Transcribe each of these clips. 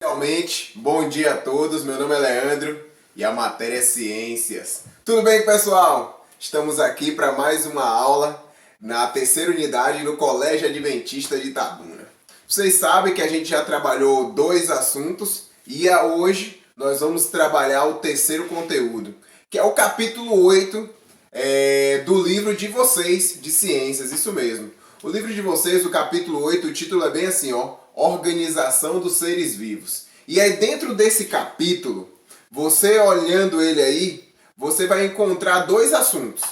Realmente, bom dia a todos, meu nome é Leandro e a matéria é Ciências. Tudo bem, pessoal? Estamos aqui para mais uma aula na terceira unidade no Colégio Adventista de Itabuna. Vocês sabem que a gente já trabalhou dois assuntos e hoje nós vamos trabalhar o terceiro conteúdo, que é o capítulo 8 do livro de vocês de Ciências, isso mesmo. O livro de vocês, o capítulo 8, o título é bem assim, ó, Organização dos Seres Vivos. E aí dentro desse capítulo, você olhando ele aí, você vai encontrar dois assuntos.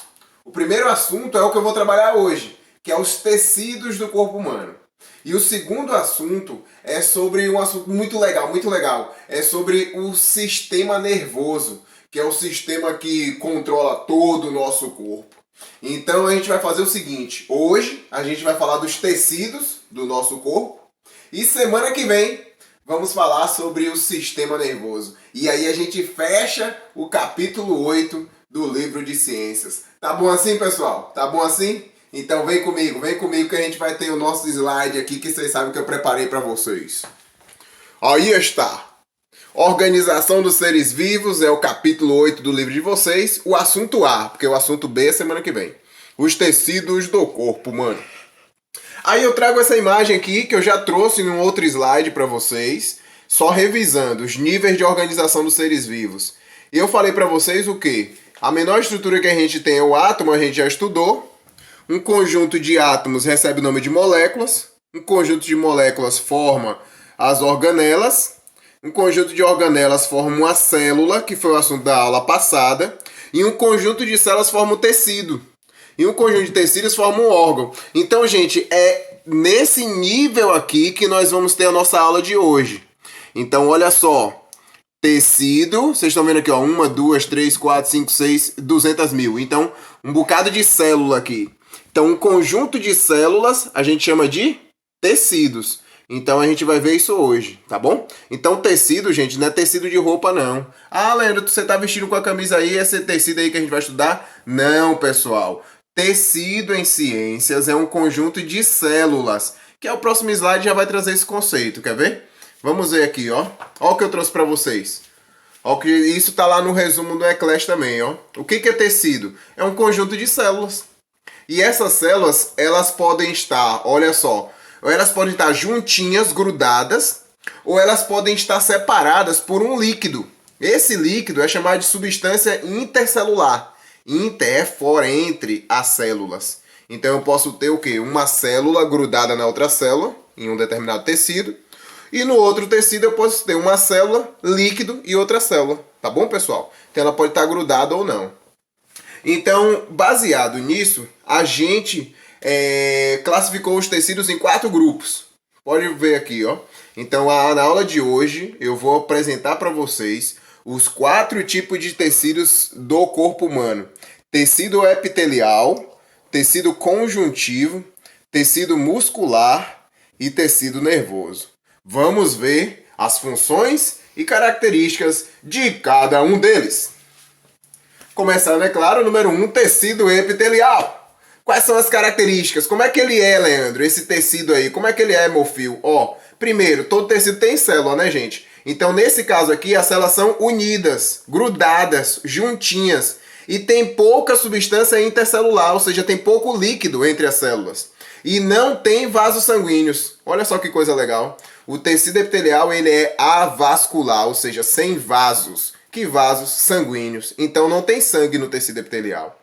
O primeiro assunto é o que eu vou trabalhar hoje, que é os tecidos do corpo humano. E o segundo assunto é sobre um assunto muito legal. É sobre o sistema nervoso, que é o sistema que controla todo o nosso corpo. Então a gente vai fazer o seguinte, hoje a gente vai falar dos tecidos do nosso corpo e semana que vem vamos falar sobre o sistema nervoso. E aí a gente fecha o capítulo 8 do livro de ciências. Tá bom assim, pessoal? Tá bom assim? Então vem comigo que a gente vai ter o nosso slide aqui que vocês sabem que eu preparei para vocês. Aí está. Organização dos seres vivos é o capítulo 8 do livro de vocês. O assunto A, porque o assunto B é semana que vem. Os tecidos do corpo humano. Aí eu trago essa imagem aqui que eu já trouxe em um outro slide para vocês, só revisando os níveis de organização dos seres vivos. E eu falei para vocês o quê? A menor estrutura que a gente tem é o átomo, a gente já estudou. Um conjunto de átomos recebe o nome de moléculas. Um conjunto de moléculas forma as organelas. Um conjunto de organelas forma uma célula, que foi o assunto da aula passada, e um conjunto de células forma um tecido. E um conjunto de tecidos forma um órgão. Então, gente, é nesse nível aqui que nós vamos ter a nossa aula de hoje. Então, olha só. Tecido, vocês estão vendo aqui, ó, 1, 2, 3, 4, 5, 6, 200 mil. Então, um bocado de célula aqui. Então, um conjunto de células a gente chama de tecidos. Então a gente vai ver isso hoje, tá bom? Então tecido, gente, não é tecido de roupa, não. Ah, Leandro, você tá vestindo com a camisa aí, esse tecido aí que a gente vai estudar? Não, pessoal. Tecido em ciências é um conjunto de células, que é o próximo slide já vai trazer esse conceito, quer ver? Vamos ver aqui, ó. Ó o que eu trouxe para vocês. Ó, que isso tá lá no resumo do Eclair também, ó. O que é tecido? É um conjunto de células. E essas células, elas podem estar, olha só, ou elas podem estar juntinhas, grudadas, ou elas podem estar separadas por um líquido. Esse líquido é chamado de substância intercelular. Inter é fora, entre as células. Então eu posso ter o quê? Uma célula grudada na outra célula, em um determinado tecido. E no outro tecido eu posso ter uma célula, líquido e outra célula. Tá bom, pessoal? Então ela pode estar grudada ou não. Então, baseado nisso, a gente classificou os tecidos em 4 grupos. Pode ver aqui, ó. Então, na aula de hoje, eu vou apresentar para vocês os 4 tipos de tecidos do corpo humano. Tecido epitelial, tecido conjuntivo, tecido muscular e tecido nervoso. Vamos ver as funções e características de cada um deles. Começando, é claro, número 1, tecido epitelial. Quais são as características? Como é que ele é, Leandro, esse tecido aí? Como é que ele é, Mofil? Ó, primeiro, todo tecido tem célula, né, gente? Então, nesse caso aqui, as células são unidas, grudadas, juntinhas. E tem pouca substância intercelular, ou seja, tem pouco líquido entre as células. E não tem vasos sanguíneos. Olha só que coisa legal. O tecido epitelial, ele é avascular, ou seja, sem vasos. Que vasos sanguíneos. Então não tem sangue no tecido epitelial.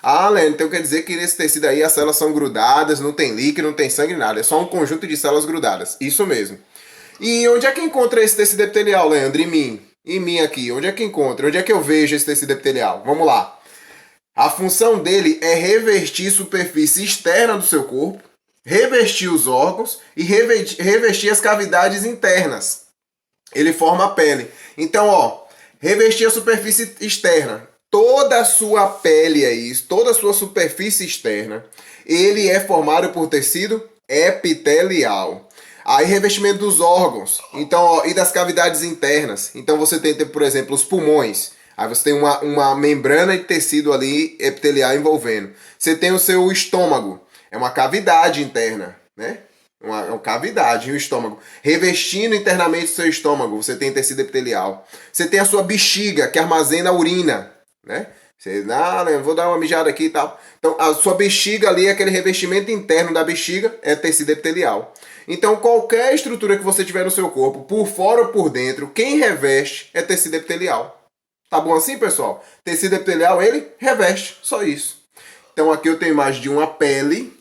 Ah, Leandro, então quer dizer que nesse tecido aí as células são grudadas, não tem líquido, não tem sangue, nada. É só um conjunto de células grudadas. Isso mesmo. E onde é que encontra esse tecido epitelial, Leandro? Em mim. Em mim aqui. Onde é que encontra? Onde é que eu vejo esse tecido epitelial? Vamos lá. A função dele é revestir superfície externa do seu corpo, revestir os órgãos e revestir as cavidades internas. Ele forma a pele. Então, ó, revestir a superfície externa. Toda a sua pele é isso, toda a sua superfície externa, ele é formado por tecido epitelial. Aí revestimento dos órgãos, então, ó, e das cavidades internas. Então você tem, por exemplo, os pulmões. Aí você tem uma membrana de tecido ali epitelial envolvendo. Você tem o seu estômago, é uma cavidade interna, né? uma cavidade no estômago. Revestindo internamente o seu estômago, você tem tecido epitelial. Você tem a sua bexiga, que armazena a urina, né? Você, vou dar uma mijada aqui e tal. Então, a sua bexiga ali, aquele revestimento interno da bexiga, é tecido epitelial. Então, qualquer estrutura que você tiver no seu corpo, por fora ou por dentro, quem reveste é tecido epitelial. Tá bom assim, pessoal? Tecido epitelial, ele reveste, só isso. Então, aqui eu tenho imagem de uma pele.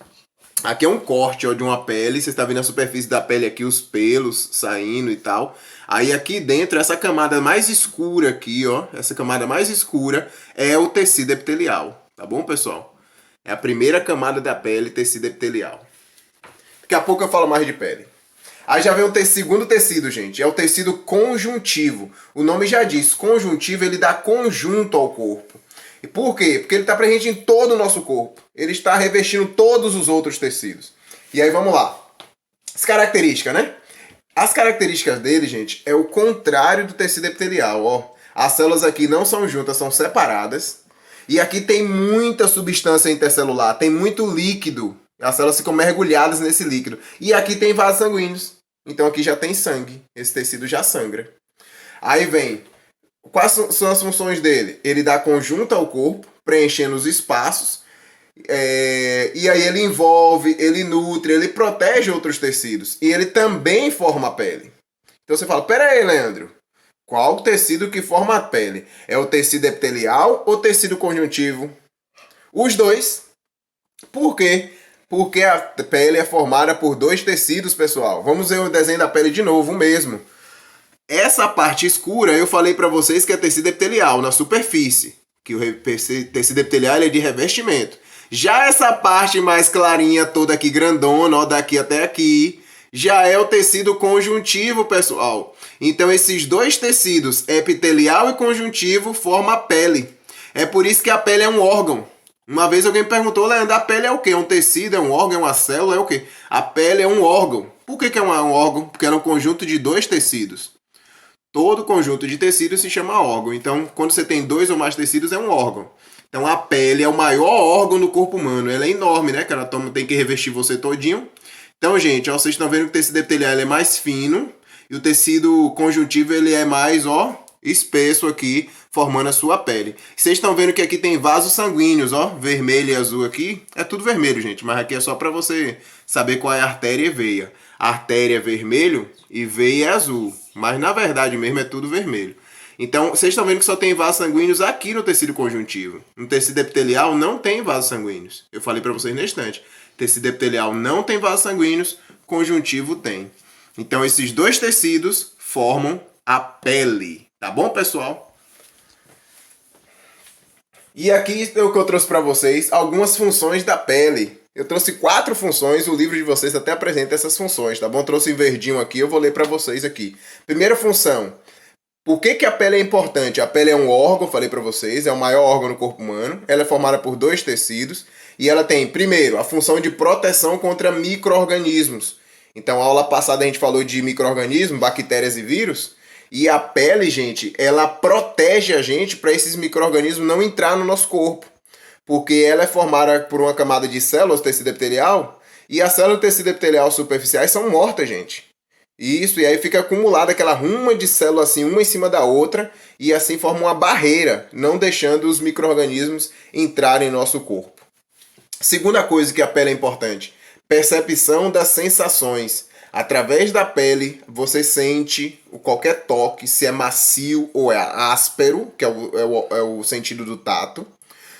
Aqui é um corte, ó, de uma pele. Você está vendo a superfície da pele aqui, os pelos saindo e tal. Aí aqui dentro, essa camada mais escura aqui, ó. Essa camada mais escura é o tecido epitelial. Tá bom, pessoal? É a primeira camada da pele, tecido epitelial. Daqui a pouco eu falo mais de pele. Aí já vem o segundo tecido, gente. É o tecido conjuntivo. O nome já diz, conjuntivo, ele dá conjunto ao corpo. E por quê? Porque ele está presente em todo o nosso corpo. Ele está revestindo todos os outros tecidos. E aí vamos lá. As características, né? As características dele, gente, é o contrário do tecido epitelial. Ó. As células aqui não são juntas, são separadas. E aqui tem muita substância intercelular, tem muito líquido. As células ficam mergulhadas nesse líquido. E aqui tem vasos sanguíneos. Então aqui já tem sangue. Esse tecido já sangra. Aí vem... Quais são as funções dele? Ele dá conjunto ao corpo, preenchendo os espaços, e aí ele envolve, ele nutre, ele protege outros tecidos. E ele também forma a pele. Então você fala, pera aí, Leandro, qual o tecido que forma a pele? É o tecido epitelial ou tecido conjuntivo? Os dois. Por quê? Porque a pele é formada por dois tecidos, pessoal. Vamos ver o desenho da pele de novo, o mesmo. Essa parte escura eu falei para vocês que é tecido epitelial, na superfície. Que o tecido epitelial é de revestimento. Já essa parte mais clarinha, toda aqui grandona, ó, daqui até aqui, já é o tecido conjuntivo, pessoal. Então esses dois tecidos, epitelial e conjuntivo, formam a pele. É por isso que a pele é um órgão. Uma vez alguém me perguntou, Leandro, a pele é o quê? É um tecido, é um órgão, é uma célula, é o quê? A pele é um órgão. Por que é um órgão? Porque é um conjunto de dois tecidos. Todo conjunto de tecidos se chama órgão. Então, quando você tem dois ou mais tecidos, é um órgão. Então, a pele é o maior órgão do corpo humano. Ela é enorme, né? Que ela tem que revestir você todinho. Então, gente, ó, vocês estão vendo que o tecido epitelial é mais fino. E o tecido conjuntivo, ele é mais, ó, espesso aqui, formando a sua pele. Vocês estão vendo que aqui tem vasos sanguíneos, ó. Vermelho e azul aqui. É tudo vermelho, gente. Mas aqui é só para você saber qual é a artéria e veia. A artéria é vermelho e veia é azul. Mas na verdade mesmo é tudo vermelho. Então, vocês estão vendo que só tem vasos sanguíneos aqui no tecido conjuntivo. No tecido epitelial não tem vasos sanguíneos. Eu falei para vocês na estante. Tecido epitelial não tem vasos sanguíneos, conjuntivo tem. Então, esses dois tecidos formam a pele. Tá bom, pessoal? E aqui é o que eu trouxe para vocês, algumas funções da pele. Eu trouxe 4 funções, o livro de vocês até apresenta essas funções, tá bom? Eu trouxe em verdinho aqui, eu vou ler para vocês aqui. Primeira função, por que a pele é importante? A pele é um órgão, falei para vocês, é o maior órgão no corpo humano. Ela é formada por dois tecidos e ela tem, primeiro, a função de proteção contra micro-organismos. Então, a aula passada a gente falou de micro-organismos, bactérias e vírus. E a pele, gente, ela protege a gente para esses micro-organismos não entrar no nosso corpo. Porque ela é formada por uma camada de células do tecido epitelial e as células do tecido epitelial superficiais são mortas, gente. Isso, e aí fica acumulada aquela ruma de células assim, uma em cima da outra, e assim forma uma barreira, não deixando os micro-organismos entrarem no nosso corpo. Segunda coisa que a pele é importante, percepção das sensações. Através da pele, você sente qualquer toque, se é macio ou é áspero, que é o sentido do tato.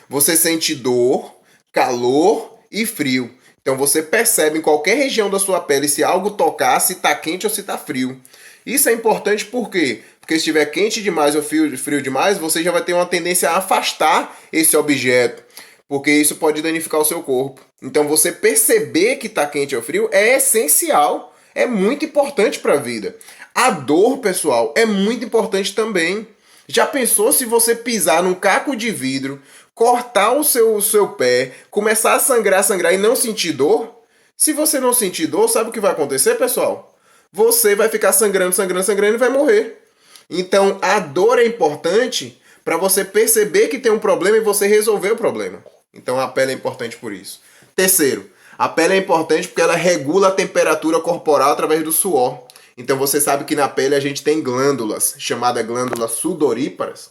Você sente dor, calor e frio. Então você percebe em qualquer região da sua pele se algo tocar, se está quente ou se está frio. Isso é importante por quê? Porque se estiver quente demais ou frio demais, você já vai ter uma tendência a afastar esse objeto. Porque isso pode danificar o seu corpo. Então você perceber que está quente ou frio é essencial. É muito importante para a vida. A dor, pessoal, é muito importante também. Já pensou se você pisar num caco de vidro, cortar o seu pé, começar a sangrar e não sentir dor? Se você não sentir dor, sabe o que vai acontecer, pessoal? Você vai ficar sangrando e vai morrer. Então, a dor é importante para você perceber que tem um problema e você resolver o problema. Então, a pele é importante por isso. Terceiro, A pele é importante porque ela regula a temperatura corporal através do suor. Então você sabe que na pele a gente tem glândulas, chamadas glândulas sudoríparas.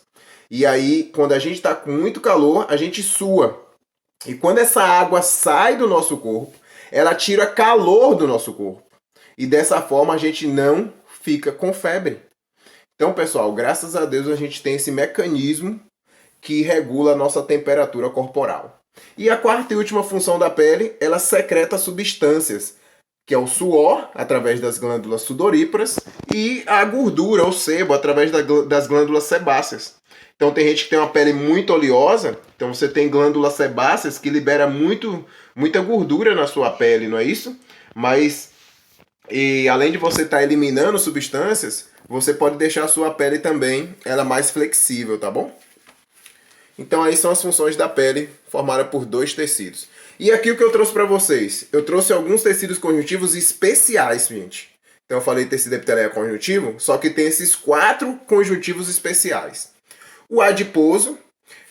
E aí, quando a gente está com muito calor, a gente sua. E quando essa água sai do nosso corpo, ela tira calor do nosso corpo. E dessa forma a gente não fica com febre. Então, pessoal, graças a Deus a gente tem esse mecanismo que regula a nossa temperatura corporal. E a quarta e última função da pele, ela secreta substâncias, que é o suor, através das glândulas sudoríparas, e a gordura, ou sebo, através das glândulas sebáceas. Então tem gente que tem uma pele muito oleosa, então você tem glândulas sebáceas que libera muita gordura na sua pele, não é isso? Mas, além de você estar eliminando substâncias, você pode deixar a sua pele também ela mais flexível, tá bom? Então aí são as funções da pele, formada por 2 tecidos. E aqui o que eu trouxe para vocês? Eu trouxe alguns tecidos conjuntivos especiais, gente. Então eu falei tecido epitelial conjuntivo, só que tem esses 4 conjuntivos especiais. O adiposo,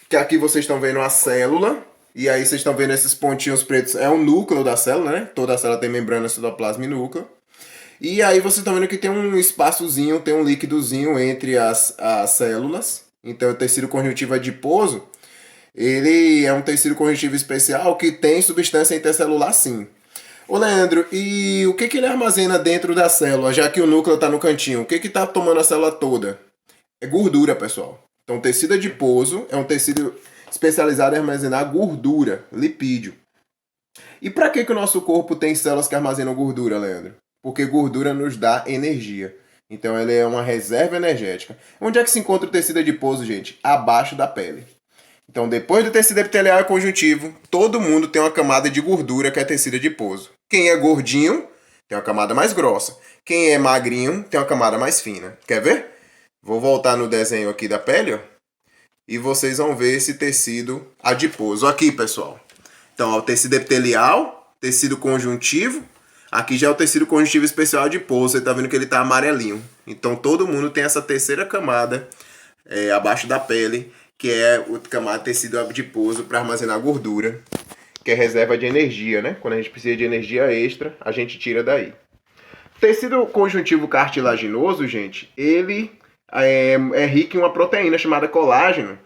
que aqui vocês estão vendo a célula, e aí vocês estão vendo esses pontinhos pretos, é o núcleo da célula, né? Toda a célula tem membrana, citoplasma e núcleo. E aí vocês estão vendo que tem um espaçozinho, tem um líquidozinho entre as células. Então o tecido conjuntivo adiposo, ele é um tecido conjuntivo especial que tem substância intercelular sim. Ô Leandro, e o que ele armazena dentro da célula, já que o núcleo está no cantinho? O que está tomando a célula toda? É gordura, pessoal. Então o tecido adiposo é um tecido especializado em armazenar gordura, lipídio. E para que o nosso corpo tem células que armazenam gordura, Leandro? Porque gordura nos dá energia. Então ela é uma reserva energética. Onde é que se encontra o tecido adiposo, gente? Abaixo da pele. Então depois do tecido epitelial e conjuntivo, todo mundo tem uma camada de gordura que é tecido adiposo. Quem é gordinho tem uma camada mais grossa. Quem é magrinho tem uma camada mais fina. Quer ver? Vou voltar no desenho aqui da pele, ó, e vocês vão ver esse tecido adiposo. Aqui, pessoal. Então, ó, o tecido epitelial, tecido conjuntivo. Aqui já é o tecido conjuntivo especial adiposo. Você está vendo que ele está amarelinho. Então, todo mundo tem essa terceira camada abaixo da pele, que é o camada tecido adiposo para armazenar gordura, que é reserva de energia, né? Quando a gente precisa de energia extra, a gente tira daí. Tecido conjuntivo cartilaginoso, gente, ele é rico em uma proteína chamada colágeno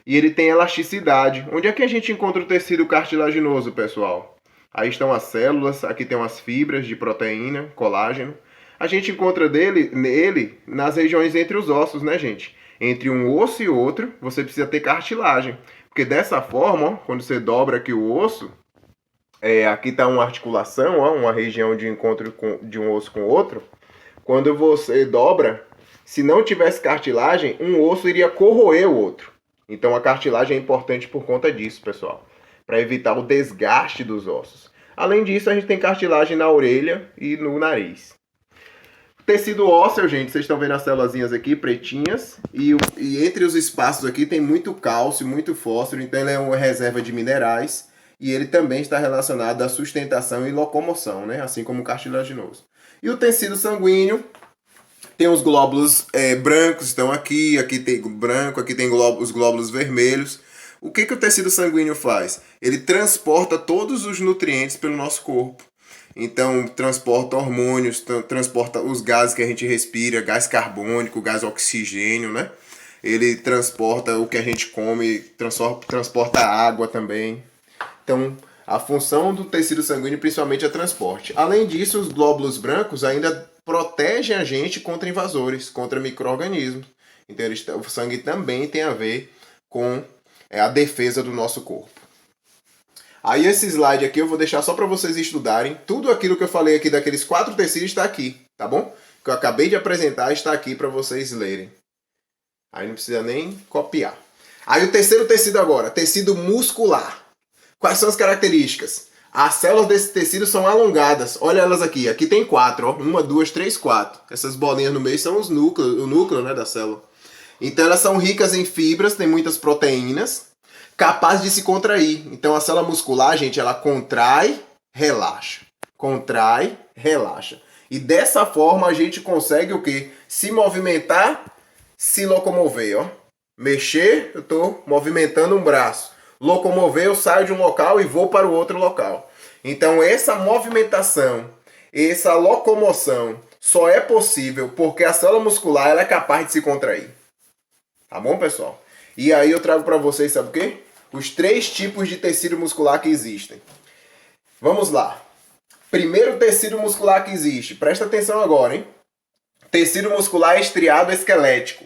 e ele tem elasticidade. Onde é que a gente encontra o tecido cartilaginoso, pessoal? Aí estão as células, aqui tem umas fibras de proteína, colágeno. A gente encontra nele nas regiões entre os ossos, né, gente? Entre um osso e outro, você precisa ter cartilagem. Porque dessa forma, ó, quando você dobra aqui o osso, aqui está uma articulação, ó, uma região de encontro de um osso com o outro. Quando você dobra, se não tivesse cartilagem, um osso iria corroer o outro. Então a cartilagem é importante por conta disso, pessoal, para evitar o desgaste dos ossos. Além disso, a gente tem cartilagem na orelha e no nariz. Tecido ósseo, gente, vocês estão vendo as célulazinhas aqui, pretinhas, e entre os espaços aqui tem muito cálcio, muito fósforo, então ele é uma reserva de minerais, e ele também está relacionado à sustentação e locomoção, né? Assim como o cartilaginoso. E o tecido sanguíneo, tem os glóbulos brancos, estão aqui tem branco, aqui tem os glóbulos vermelhos. O que o tecido sanguíneo faz? Ele transporta todos os nutrientes pelo nosso corpo. Então, transporta hormônios, transporta os gases que a gente respira, gás carbônico, gás oxigênio, né? Ele transporta o que a gente come, transporta água também. Então, a função do tecido sanguíneo principalmente é transporte. Além disso, os glóbulos brancos ainda protegem a gente contra invasores, contra micro-organismos. Então, o sangue também tem a ver com a defesa do nosso corpo. Aí esse slide aqui eu vou deixar só para vocês estudarem. Tudo aquilo que eu falei aqui daqueles 4 tecidos está aqui, tá bom? Que eu acabei de apresentar está aqui para vocês lerem. Aí não precisa nem copiar. Aí o terceiro tecido agora, tecido muscular. Quais são as características? As células desse tecido são alongadas. Olha elas aqui. Aqui tem 4, ó. 1, 2, 3, 4. Essas bolinhas no meio são o núcleo, né, da célula. Então elas são ricas em fibras, tem muitas proteínas, capaz de se contrair. Então a célula muscular, gente, ela contrai, relaxa. Contrai, relaxa. E dessa forma a gente consegue o quê? Se movimentar, se locomover, ó. Mexer, eu estou movimentando um braço. Locomover, eu saio de um local e vou para o outro local. Então essa movimentação, essa locomoção só é possível porque a célula muscular ela é capaz de se contrair. Tá bom, pessoal? E aí eu trago para vocês, sabe o quê? Os 3 tipos de tecido muscular que existem. Vamos lá. Primeiro tecido muscular que existe. Presta atenção agora, hein? Tecido muscular estriado esquelético.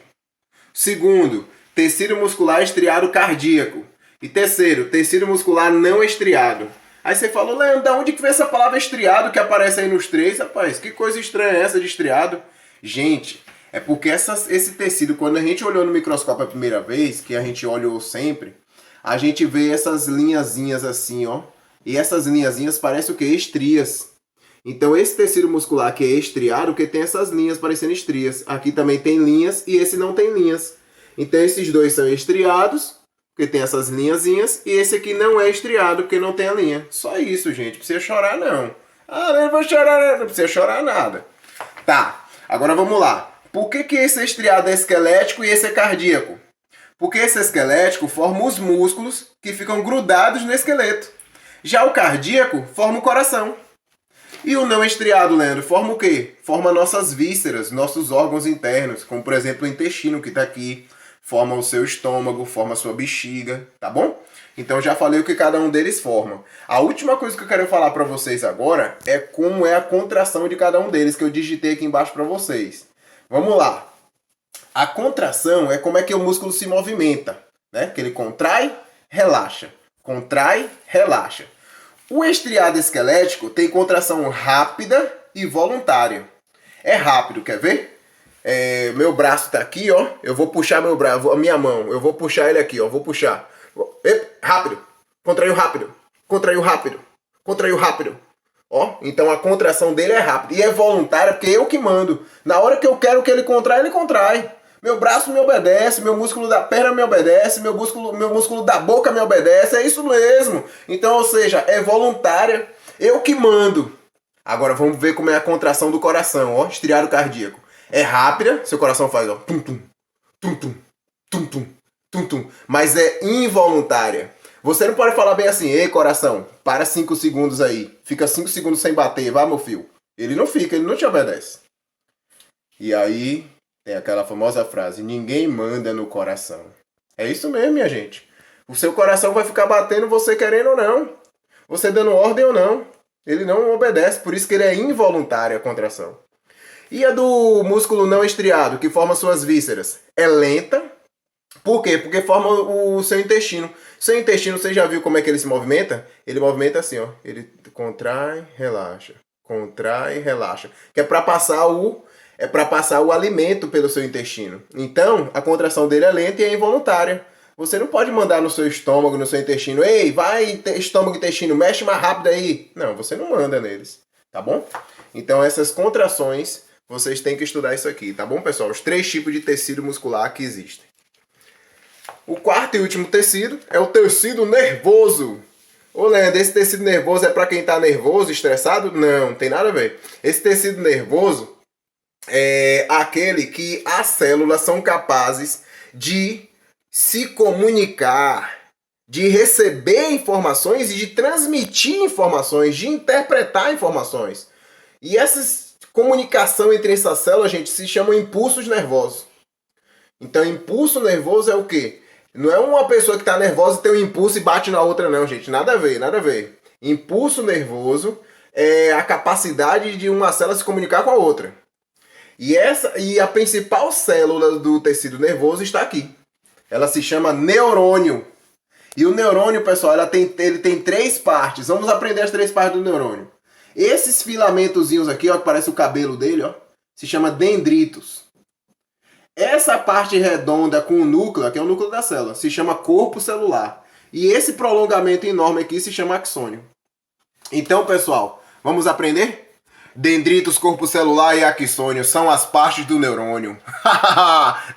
Segundo, tecido muscular estriado cardíaco. E terceiro, tecido muscular não estriado. Aí você falou, Leandro, da onde que vem essa palavra estriado que aparece aí nos 3? Rapaz, que coisa estranha é essa de estriado? Gente, é porque esse tecido, quando a gente olhou no microscópio a primeira vez, que a gente olhou sempre, a gente vê essas linhazinhas assim, ó. E essas linhazinhas parecem o quê? Estrias. Então esse tecido muscular que é estriado, que tem essas linhas parecendo estrias. Aqui também tem linhas e esse não tem linhas. Então esses dois são estriados, porque tem essas linhazinhas, e esse aqui não é estriado, porque não tem a linha. Só isso, gente. Não precisa chorar, não. Ah, não vou chorar, não precisa chorar nada. Tá, agora vamos lá. Por que esse estriado é esquelético e esse é cardíaco? Porque esse esquelético forma os músculos que ficam grudados no esqueleto. Já o cardíaco forma o coração. E o não estriado, Leandro, forma o quê? Forma nossas vísceras, nossos órgãos internos, como por exemplo o intestino que está aqui, forma o seu estômago, forma a sua bexiga, tá bom? Então já falei o que cada um deles forma. A última coisa que eu quero falar para vocês agora é como é a contração de cada um deles, que eu digitei aqui embaixo para vocês. Vamos lá. A contração é como é que o músculo se movimenta, né? Que ele contrai, relaxa. Contrai, relaxa. O estriado esquelético tem contração rápida e voluntária. É rápido, quer ver? Meu braço tá aqui, ó. Eu vou puxar meu braço, a minha mão. Eu vou puxar ele aqui, ó. Vou puxar. Rápido. Contraiu rápido. Contraiu rápido. Contraiu rápido. Ó, então a contração dele é rápida. E é voluntária porque eu que mando. Na hora que eu quero que ele contrai, ele contrai. Meu braço me obedece, meu músculo da perna me obedece, meu músculo da boca me obedece, é isso mesmo. Então, ou seja, é voluntária, eu que mando. Agora vamos ver como é a contração do coração, ó, estriado cardíaco. É rápida, seu coração faz, ó, tum-tum, tum-tum, tum-tum, tum-tum, mas é involuntária. Você não pode falar bem assim, ei coração, para 5 segundos aí, fica 5 segundos sem bater, vai meu filho. Ele não fica, ele não te obedece. E aí... tem aquela famosa frase, ninguém manda no coração. É isso mesmo, minha gente. O seu coração vai ficar batendo você querendo ou não. Você dando ordem ou não. Ele não obedece, por isso que ele é involuntário a contração. E a do músculo não estriado, que forma suas vísceras? É lenta. Por quê? Porque forma o seu intestino. Seu intestino, você já viu como é que ele se movimenta? Ele movimenta assim, ó. Ele contrai, relaxa. Contrai, relaxa. Que é para passar o alimento pelo seu intestino. Então, a contração dele é lenta e é involuntária. Você não pode mandar no seu estômago, no seu intestino, ei, vai, estômago e intestino, mexe mais rápido aí. Não, você não manda neles, tá bom? Então, essas contrações, vocês têm que estudar isso aqui, tá bom, pessoal? Os 3 tipos de tecido muscular que existem. O 4º e último tecido é o tecido nervoso. Ô, Leandro, esse tecido nervoso é para quem tá nervoso, estressado? Não, não tem nada a ver. Esse tecido nervoso é aquele que as células são capazes de se comunicar, de receber informações e de transmitir informações, de interpretar informações. E essa comunicação entre essas células, gente, se chama impulsos nervosos. Então, impulso nervoso é o quê? Não é uma pessoa que está nervosa e tem um impulso e bate na outra, não, gente. Nada a ver, nada a ver. Impulso nervoso é a capacidade de uma célula se comunicar com a outra. E a principal célula do tecido nervoso está aqui. Ela se chama neurônio. E o neurônio, pessoal, ele tem 3 partes. Vamos aprender as 3 partes do neurônio. Esses filamentozinhos aqui, ó, que parece o cabelo dele, ó, se chama dendritos. Essa parte redonda com o núcleo, que é o núcleo da célula, se chama corpo celular. E esse prolongamento enorme aqui se chama axônio. Então, pessoal, vamos aprender? Dendritos, corpo celular e axônio são as partes do neurônio.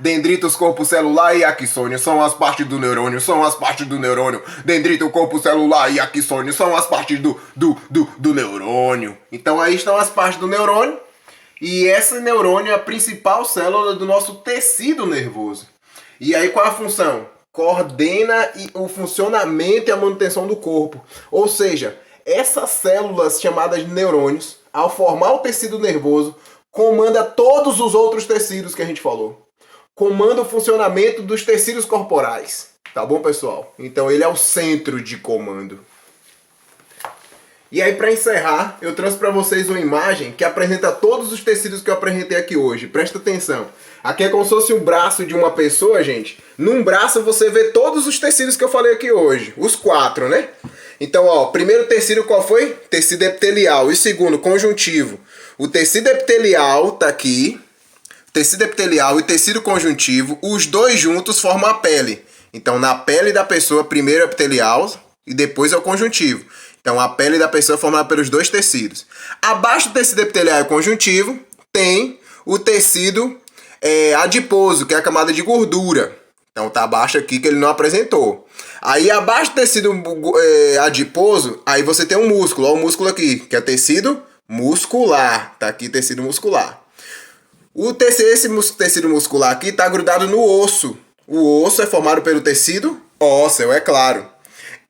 Dendritos, corpo celular e axônio são as partes do neurônio, são as partes do neurônio. Dendrito, corpo celular e axônio são as partes do neurônio. Então aí estão as partes do neurônio. E esse neurônio é a principal célula do nosso tecido nervoso. E aí qual é a função? Coordena o funcionamento e a manutenção do corpo. Ou seja, Essas células chamadas de neurônios, ao formar o tecido nervoso, comanda todos os outros tecidos que a gente falou. Comanda o funcionamento dos tecidos corporais. Tá bom, pessoal? Então ele é o centro de comando. E aí, para encerrar, eu trouxe para vocês uma imagem que apresenta todos os tecidos que eu apresentei aqui hoje. Presta atenção. Aqui é como se fosse o braço de uma pessoa, gente. Num braço você vê todos os tecidos que eu falei aqui hoje. Os 4, né? Então, ó, primeiro tecido qual foi? Tecido epitelial. E segundo, conjuntivo. O tecido epitelial tá aqui. Tecido epitelial e tecido conjuntivo, os dois juntos formam a pele. Então, na pele da pessoa, primeiro é o epitelial e depois é o conjuntivo. Então, a pele da pessoa é formada pelos dois tecidos. Abaixo do tecido epitelial e conjuntivo, tem o tecido adiposo, que é a camada de gordura. Então, tá abaixo aqui que ele não apresentou. Aí, abaixo do tecido adiposo, aí você tem um músculo. Olha o músculo aqui, que é tecido muscular. Tá aqui tecido muscular. Esse tecido muscular aqui está grudado no osso. O osso é formado pelo tecido ósseo, é claro.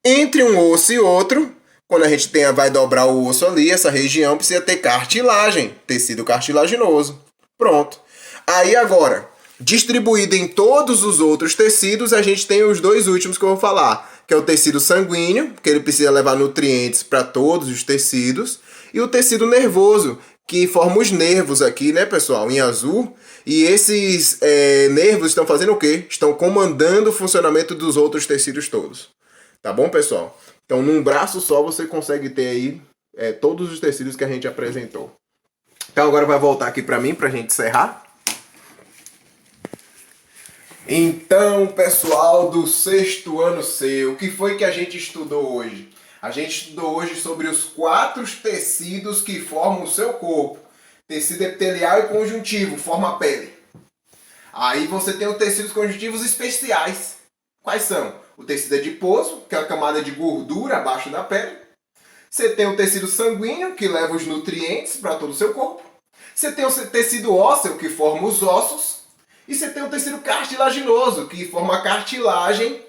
Entre um osso e outro, quando a gente vai dobrar o osso ali, essa região precisa ter cartilagem, tecido cartilaginoso. Pronto. Aí agora, distribuído em todos os outros tecidos, a gente tem os dois últimos que eu vou falar, que é o tecido sanguíneo, que ele precisa levar nutrientes para todos os tecidos, e o tecido nervoso, que forma os nervos aqui, né, pessoal, em azul. E esses nervos estão fazendo o quê? Estão comandando o funcionamento dos outros tecidos todos. Tá bom, pessoal? Então, num braço só você consegue ter aí todos os tecidos que a gente apresentou. Então, agora vai voltar aqui para mim, para a gente encerrar. Então, pessoal do 6º ano C, o que foi que a gente estudou hoje? A gente estudou hoje sobre os 4 tecidos que formam o seu corpo. Tecido epitelial e conjuntivo, forma a pele. Aí você tem os tecidos conjuntivos especiais. Quais são? O tecido adiposo, que é a camada de gordura abaixo da pele. Você tem o tecido sanguíneo, que leva os nutrientes para todo o seu corpo. Você tem o tecido ósseo, que forma os ossos. E você tem o tecido cartilaginoso, que forma a cartilagem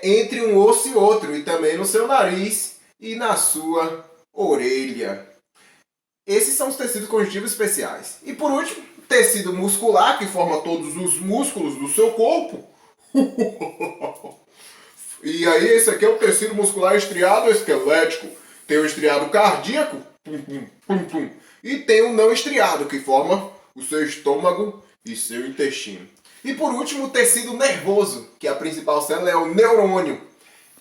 entre um osso e outro, e também no seu nariz e na sua orelha. Esses são os tecidos conjuntivos especiais. E por último, tecido muscular, que forma todos os músculos do seu corpo. E aí esse aqui é o tecido muscular estriado esquelético. Tem o estriado cardíaco, pum, pum, pum, pum, e tem o não estriado, que forma o seu estômago e seu intestino. E por último, o tecido nervoso, que a principal célula é o neurônio,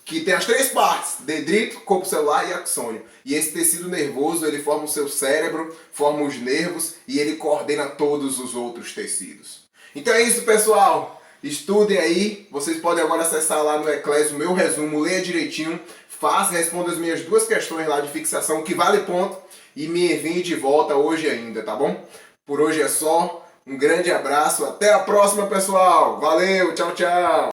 que tem as 3 partes, dendrito, corpo celular e axônio. E esse tecido nervoso, ele forma o seu cérebro, forma os nervos e ele coordena todos os outros tecidos. Então é isso, pessoal. Estudem aí. Vocês podem agora acessar lá no Eclésio o meu resumo, leia direitinho, faça, responda as minhas 2 questões lá de fixação, que vale ponto, e me envie de volta hoje ainda, tá bom? Por hoje é só. Um grande abraço, até a próxima, pessoal. Valeu, tchau, tchau.